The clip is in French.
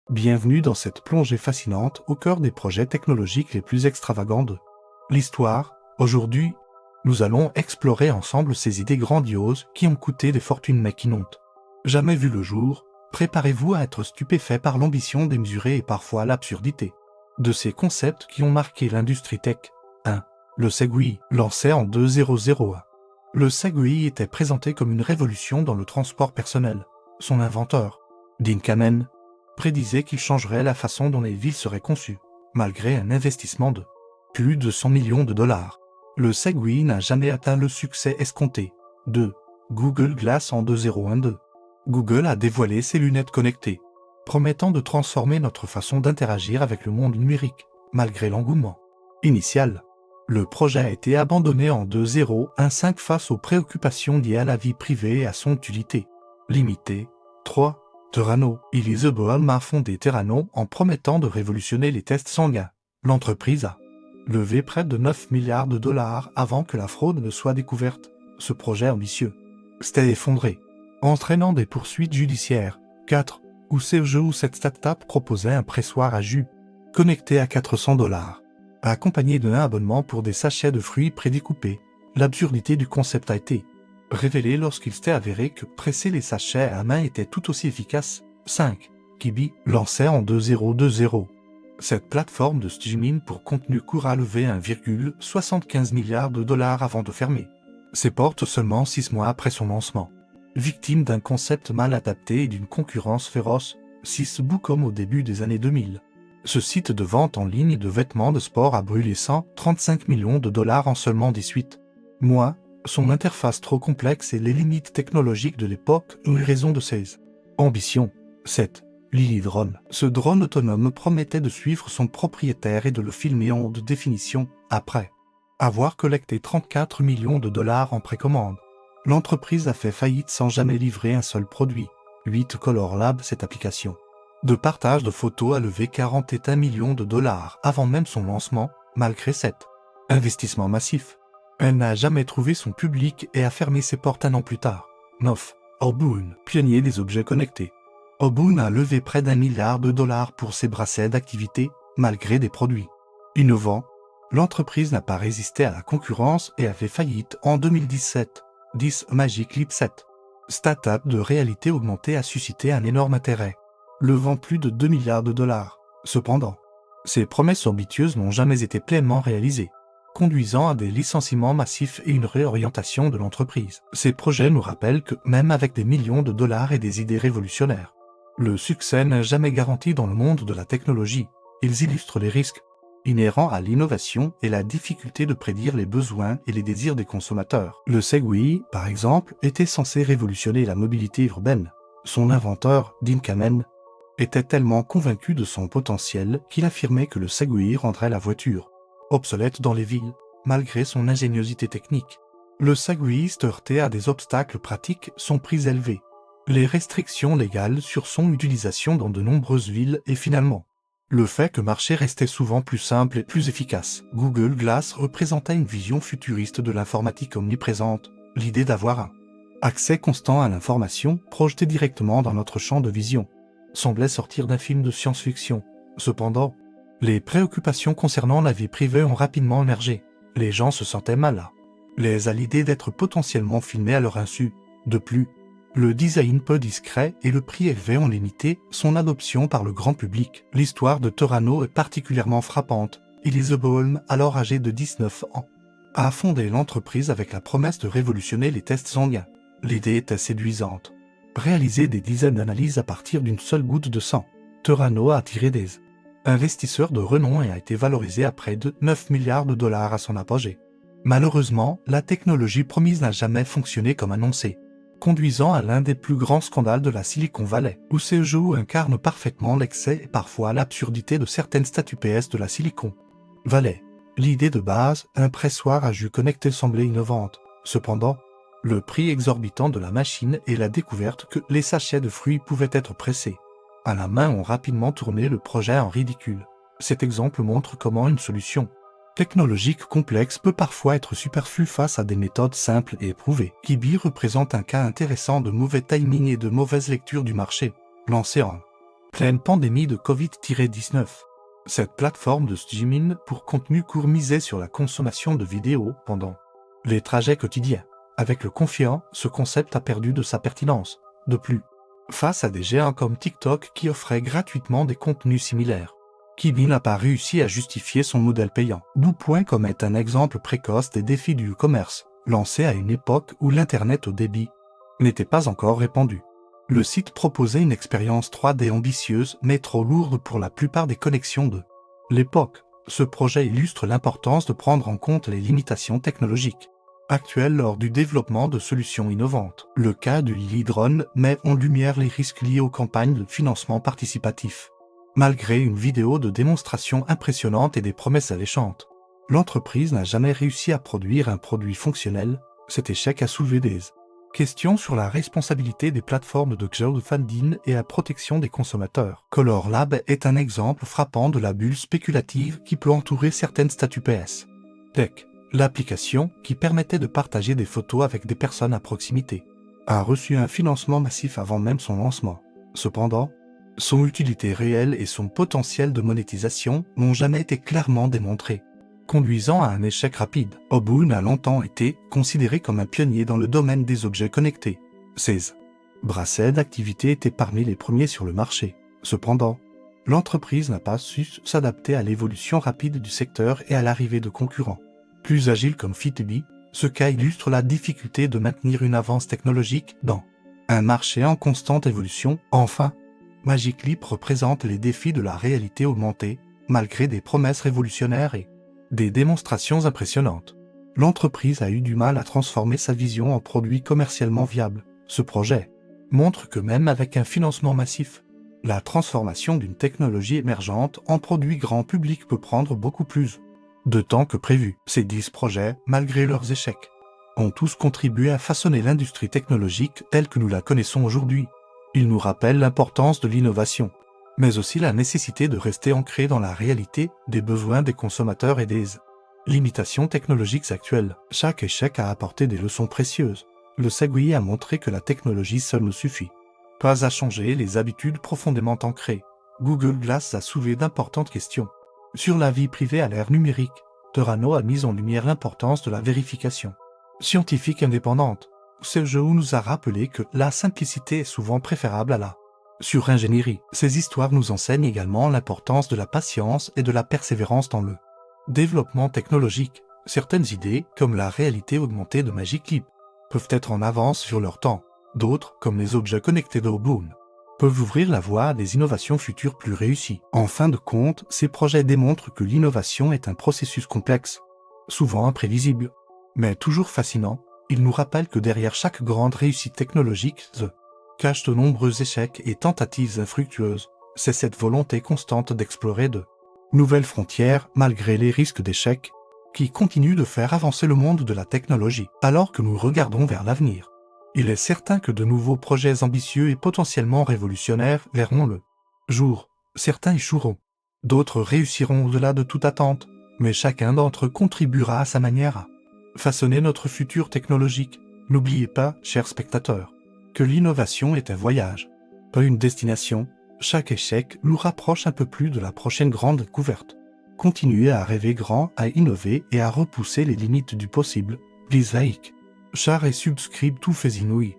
Bienvenue dans cette plongée fascinante au cœur des projets technologiques les plus extravagants de l'histoire. Aujourd'hui, nous allons explorer ensemble ces idées grandioses qui ont coûté des fortunes mais qui n'ont jamais vu le jour. Préparez-vous à être stupéfait par l'ambition démesurée et parfois l'absurdité de ces concepts qui ont marqué l'industrie tech. 1. Le Segway, lancé en 2001. Le Segway était présenté comme une révolution dans le transport personnel. Son inventeur, Dean Kamen, prédisait qu'il changerait la façon dont les villes seraient conçues, malgré un investissement de plus de 100 millions de dollars. Le Segway n'a jamais atteint le succès escompté. 2. Google Glass en 2012. Google a dévoilé ses lunettes connectées, promettant de transformer notre façon d'interagir avec le monde numérique, malgré l'engouement initial. Le projet a été abandonné en 2015 face aux préoccupations liées à la vie privée et à son utilité limitée. 3. Theranos. Elizabeth a fondé Theranos en promettant de révolutionner les tests sanguins. L'entreprise a levé près de 9 milliards de dollars avant que la fraude ne soit découverte. Ce projet ambitieux s'était effondré, entraînant des poursuites judiciaires. 4. Où cette start-up proposait un pressoir à jus connecté à 400 dollars, accompagné d'un abonnement pour des sachets de fruits prédécoupés. L'absurdité du concept a été révélée lorsqu'il s'était avéré que presser les sachets à main était tout aussi efficace. 5. Quibi, lancé en 2020. Cette plateforme de streaming pour contenu court a levé 1,75 milliard de dollars avant de fermer ses portes seulement 6 mois après son lancement. Victime d'un concept mal adapté et d'une concurrence féroce, 6 comme au début des années 2000. Ce site de vente en ligne de vêtements de sport a brûlé 135 millions de dollars en seulement 18 mois. Son interface trop complexe et les limites technologiques de l'époque ont eu raison de ses ambitions. 7. Lily Drone. Ce drone autonome promettait de suivre son propriétaire et de le filmer en haute définition. Après avoir collecté 34 millions de dollars en précommande, l'entreprise a fait faillite sans jamais livrer un seul produit. 8. Color Lab. Cette application de partage de photos a levé 41 millions de dollars avant même son lancement, malgré cet investissement massif. Elle n'a jamais trouvé son public et a fermé ses portes un an plus tard. 9. Oboon, pionnier des objets connectés. Oboon a levé près d'1 milliard de dollars pour ses bracelets d'activité, malgré des produits innovants. L'entreprise n'a pas résisté à la concurrence et a fait faillite en 2017. 10. Magic Leap 7. Start-up de réalité augmentée a suscité un énorme intérêt, levant plus de 2 milliards de dollars. Cependant, ces promesses ambitieuses n'ont jamais été pleinement réalisées, conduisant à des licenciements massifs et une réorientation de l'entreprise. Ces projets nous rappellent que, même avec des millions de dollars et des idées révolutionnaires, le succès n'est jamais garanti dans le monde de la technologie. Ils illustrent les risques inhérents à l'innovation et la difficulté de prédire les besoins et les désirs des consommateurs. Le Segway, par exemple, était censé révolutionner la mobilité urbaine. Son inventeur, Dean Kamen, était tellement convaincu de son potentiel qu'il affirmait que le Segway rendrait la voiture obsolète dans les villes, malgré son ingéniosité technique. Le Segway se heurtait à des obstacles pratiques, son prix élevé, les restrictions légales sur son utilisation dans de nombreuses villes et finalement, le fait que marché restait souvent plus simple et plus efficace. Google Glass représentait une vision futuriste de l'informatique omniprésente, l'idée d'avoir un accès constant à l'information projetée directement dans notre champ de vision semblait sortir d'un film de science-fiction. Cependant, les préoccupations concernant la vie privée ont rapidement émergé. Les gens se sentaient mal à l'idée d'être potentiellement filmés à leur insu. De plus, le design peu discret et le prix élevé ont limité son adoption par le grand public. L'histoire de Theranos est particulièrement frappante. Elizabeth, alors âgée de 19 ans, a fondé l'entreprise avec la promesse de révolutionner les tests sanguins. L'idée était séduisante. Réaliser des dizaines d'analyses à partir d'une seule goutte de sang. Theranos a attiré des investisseurs de renom et a été valorisé à près de 9 milliards de dollars à son apogée. Malheureusement, la technologie promise n'a jamais fonctionné comme annoncé, conduisant à l'un des plus grands scandales de la Silicon Valley, où ces jeux incarnent parfaitement l'excès et parfois l'absurdité de certaines statues PS de la Silicon Valley. L'idée de base, un pressoir à jus connecté, semblait innovante. Cependant, le prix exorbitant de la machine et la découverte que les sachets de fruits pouvaient être pressés à la main ont rapidement tourné le projet en ridicule. Cet exemple montre comment une solution technologique complexe peut parfois être superflue face à des méthodes simples et éprouvées. Quibi représente un cas intéressant de mauvais timing et de mauvaise lecture du marché. Lancé en Pleine pandémie de Covid-19. Cette plateforme de streaming pour contenu court misait sur la consommation de vidéos pendant les trajets quotidiens. Avec le confiant, ce concept a perdu de sa pertinence. De plus, face à des géants comme TikTok qui offraient gratuitement des contenus similaires, Quibi n'a pas réussi à justifier son modèle payant. Do.com est un exemple précoce des défis du e-commerce, lancé à une époque où l'Internet au débit n'était pas encore répandu. Le site proposait une expérience 3D ambitieuse mais trop lourde pour la plupart des connexions de l'époque. Ce projet illustre l'importance de prendre en compte les limitations technologiques actuelles lors du développement de solutions innovantes. Le cas du Lily-Drone met en lumière les risques liés aux campagnes de financement participatif. Malgré une vidéo de démonstration impressionnante et des promesses alléchantes, l'entreprise n'a jamais réussi à produire un produit fonctionnel. Cet échec a soulevé des questions sur la responsabilité des plateformes de crowdfunding et la protection des consommateurs. Color Lab est un exemple frappant de la bulle spéculative qui peut entourer certaines statuts PS Tech. L'application, qui permettait de partager des photos avec des personnes à proximité, a reçu un financement massif avant même son lancement. Cependant, son utilité réelle et son potentiel de monétisation n'ont jamais été clairement démontrés, conduisant à un échec rapide. Oboon a longtemps été considéré comme un pionnier dans le domaine des objets connectés. Ses bracelets d'activité étaient parmi les premiers sur le marché. Cependant, l'entreprise n'a pas su s'adapter à l'évolution rapide du secteur et à l'arrivée de concurrents plus agiles comme Fitbit. Ce cas illustre la difficulté de maintenir une avance technologique dans un marché en constante évolution. Enfin, Magic Leap représente les défis de la réalité augmentée, malgré des promesses révolutionnaires et des démonstrations impressionnantes. L'entreprise a eu du mal à transformer sa vision en produit commercialement viable. Ce projet montre que même avec un financement massif, la transformation d'une technologie émergente en produit grand public peut prendre beaucoup plus de temps que prévu. Ces 10 projets, malgré leurs échecs, ont tous contribué à façonner l'industrie technologique telle que nous la connaissons aujourd'hui. Ils nous rappellent l'importance de l'innovation, mais aussi la nécessité de rester ancré dans la réalité des besoins des consommateurs et des limitations technologiques actuelles. Chaque échec a apporté des leçons précieuses. Le Segway a montré que la technologie seule ne suffit pas à changer les habitudes profondément ancrées. Google Glass a soulevé d'importantes questions sur la vie privée à l'ère numérique. Terrano a mis en lumière l'importance de la vérification scientifique indépendante. Ce jeu nous a rappelé que la simplicité est souvent préférable à la sur-ingénierie. Ces histoires nous enseignent également l'importance de la patience et de la persévérance dans le développement technologique. Certaines idées, comme la réalité augmentée de Magic Leap, peuvent être en avance sur leur temps. D'autres, comme les objets connectés de Oboon, peuvent ouvrir la voie à des innovations futures plus réussies. En fin de compte, ces projets démontrent que l'innovation est un processus complexe, souvent imprévisible, mais toujours fascinant. Ils nous rappellent que derrière chaque grande réussite technologique se cachent de nombreux échecs et tentatives infructueuses. C'est cette volonté constante d'explorer de nouvelles frontières, malgré les risques d'échec, qui continue de faire avancer le monde de la technologie. Alors que nous regardons vers l'avenir, il est certain que de nouveaux projets ambitieux et potentiellement révolutionnaires verront le jour. Certains échoueront, d'autres réussiront au-delà de toute attente, mais chacun d'entre eux contribuera à sa manière à façonner notre futur technologique. N'oubliez pas, chers spectateurs, que l'innovation est un voyage, pas une destination. Chaque échec nous rapproche un peu plus de la prochaine grande découverte. Continuez à rêver grand, à innover et à repousser les limites du possible. Please like, share et subscribe tout fait inouï.